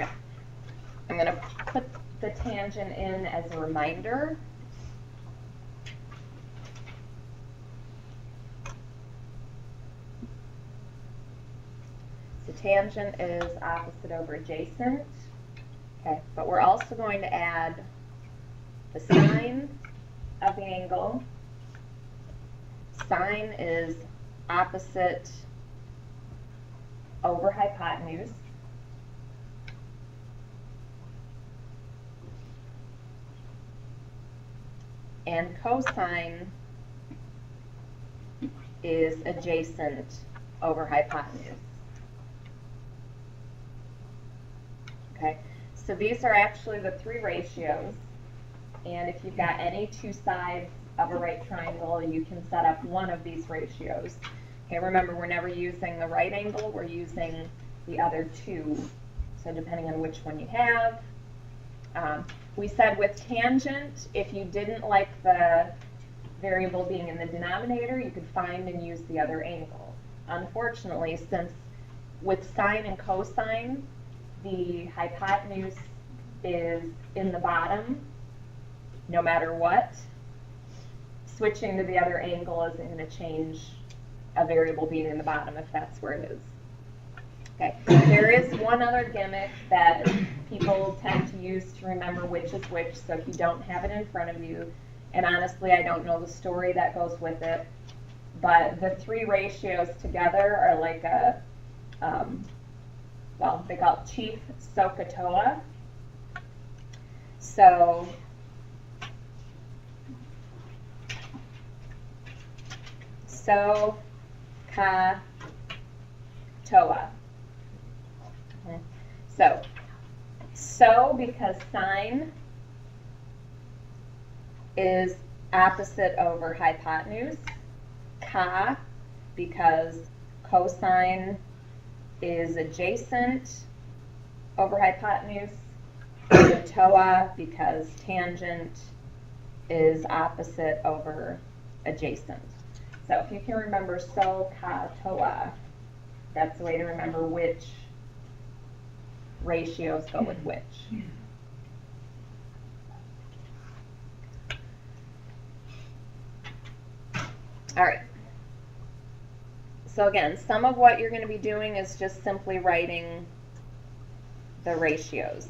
Yeah. I'm going to put the tangent in as a reminder. So tangent is opposite over adjacent. Okay, but we're also going to add the sine of the angle. Sine is opposite over hypotenuse. And cosine is adjacent over hypotenuse. Okay, so these are actually the three ratios, and if you've got any two sides of a right triangle, you can set up one of these ratios. Okay, remember, we're never using the right angle, we're using the other two, so depending on which one you have. We said with tangent, if you didn't like the variable being in the denominator, you could find and use the other angle. Unfortunately, since with sine and cosine, the hypotenuse is in the bottom no matter what, switching to the other angle isn't going to change a variable being in the bottom if that's where it is. Okay, there is one other gimmick that people tend to use to remember which is which, so if you don't have it in front of you, and honestly I don't know the story that goes with it, but the three ratios together are like a, well, they call it Chief SOHCAHTOA. So SOHCAHTOA. So because sine is opposite over hypotenuse, ka because cosine is adjacent over hypotenuse, and toa because tangent is opposite over adjacent. So if you can remember SOHCAHTOA, that's the way to remember which ratios go with which. All right. So again, some of what you're going to be doing is just simply writing the ratios.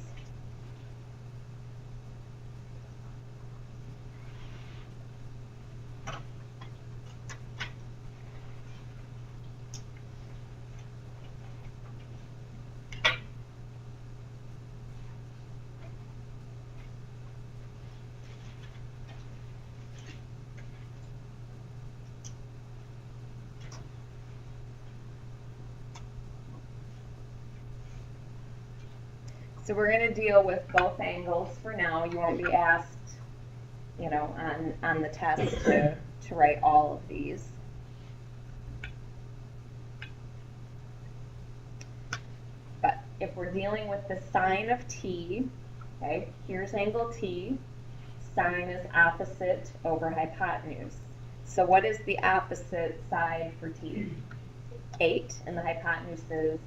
So we're going to deal with both angles for now. You won't be asked, you know, on the test to write all of these. But if we're dealing with the sine of t, okay, here's angle t. Sine is opposite over hypotenuse. So what is the opposite side for t? 8, and the hypotenuse is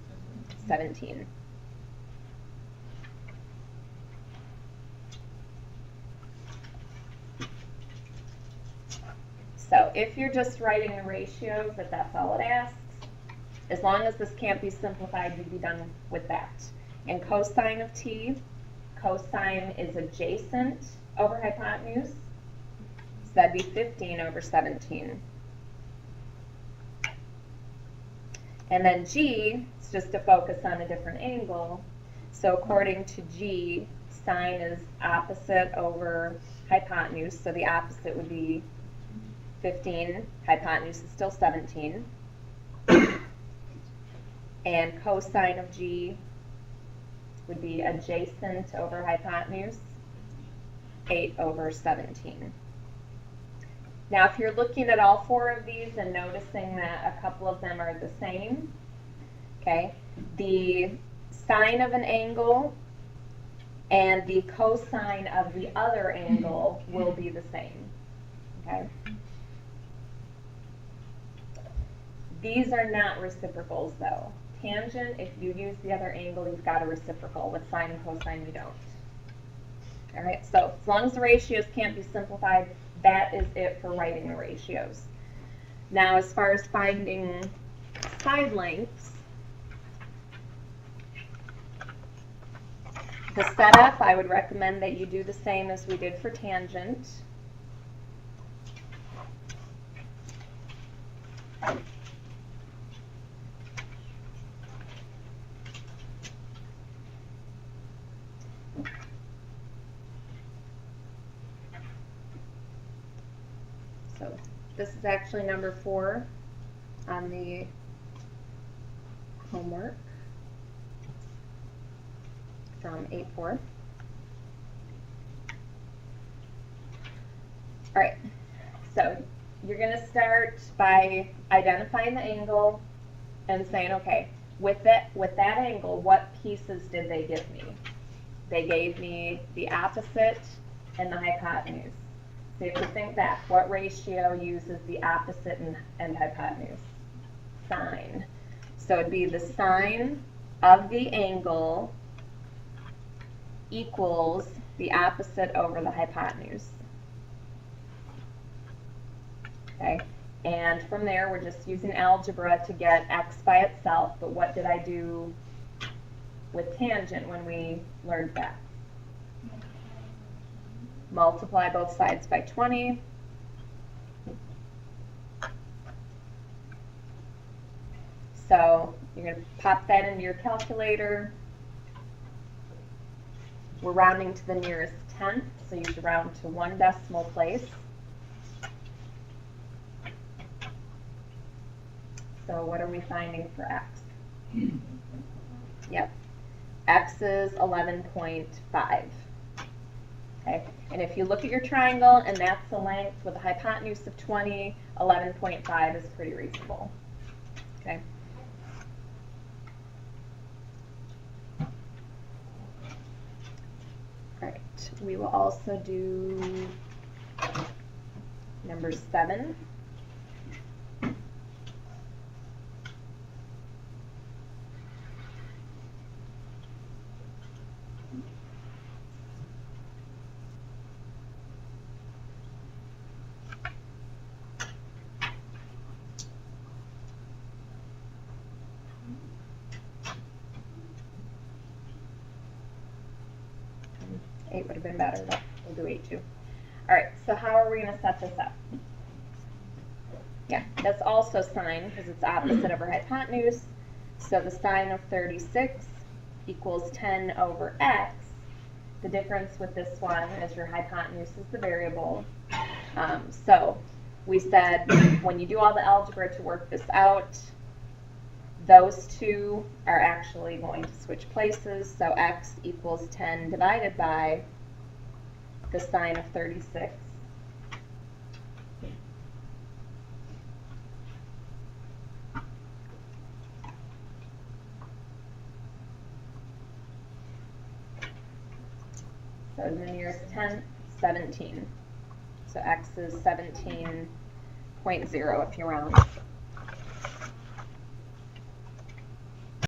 17. So if you're just writing the ratios, if that's all it asks, as long as this can't be simplified, you'd be done with that. And cosine of t, cosine is adjacent over hypotenuse, so that'd be 15 over 17. And then g, it's just to focus on a different angle. So according to g, sine is opposite over hypotenuse, so the opposite would be 15, hypotenuse is still 17. And cosine of g would be adjacent over hypotenuse, 8 over 17. Now if you're looking at all four of these and noticing that a couple of them are the same, okay, the sine of an angle and the cosine of the other angle will be the same, okay? These are not reciprocals though. tangent, if you use the other angle, you've got a reciprocal. With sine and cosine, you don't. All right, so as long as the ratios can't be simplified, that is it for writing the ratios. Now, as far as finding side lengths, the setup, I would recommend that you do the same as we did for tangent. So this is actually number 4 on the homework from 8-4. All right, so you're going to start by identifying the angle and saying, okay, with that angle, what pieces did they give me? They gave me the opposite and the hypotenuse. So if you think back, what ratio uses the opposite and hypotenuse? Sine. So it'd be the sine of the angle equals the opposite over the hypotenuse. Okay, and from there we're just using algebra to get x by itself, but what did I do with tangent when we learned that? Multiply both sides by 20. So you're going to pop that into your calculator. We're rounding to the nearest tenth, so you should round to 1 decimal place. So what are we finding for x? Yep, x is 11.5. Okay, and if you look at your triangle and that's the length with a hypotenuse of 20, 11.5 is pretty reasonable. Okay. All right, we will also do number 7. Eight would have been better, but we'll do 8 too. All right, so how are we going to set this up? Yeah, that's also sine because it's opposite over hypotenuse. So the sine of 36 equals 10 over x. The difference with this one is your hypotenuse is the variable. So we said when you do all the algebra to work this out, those two are actually going to switch places. So x equals 10 divided by the sine of 36. So the nearest tenth, 17. So x is 17.0 if you round.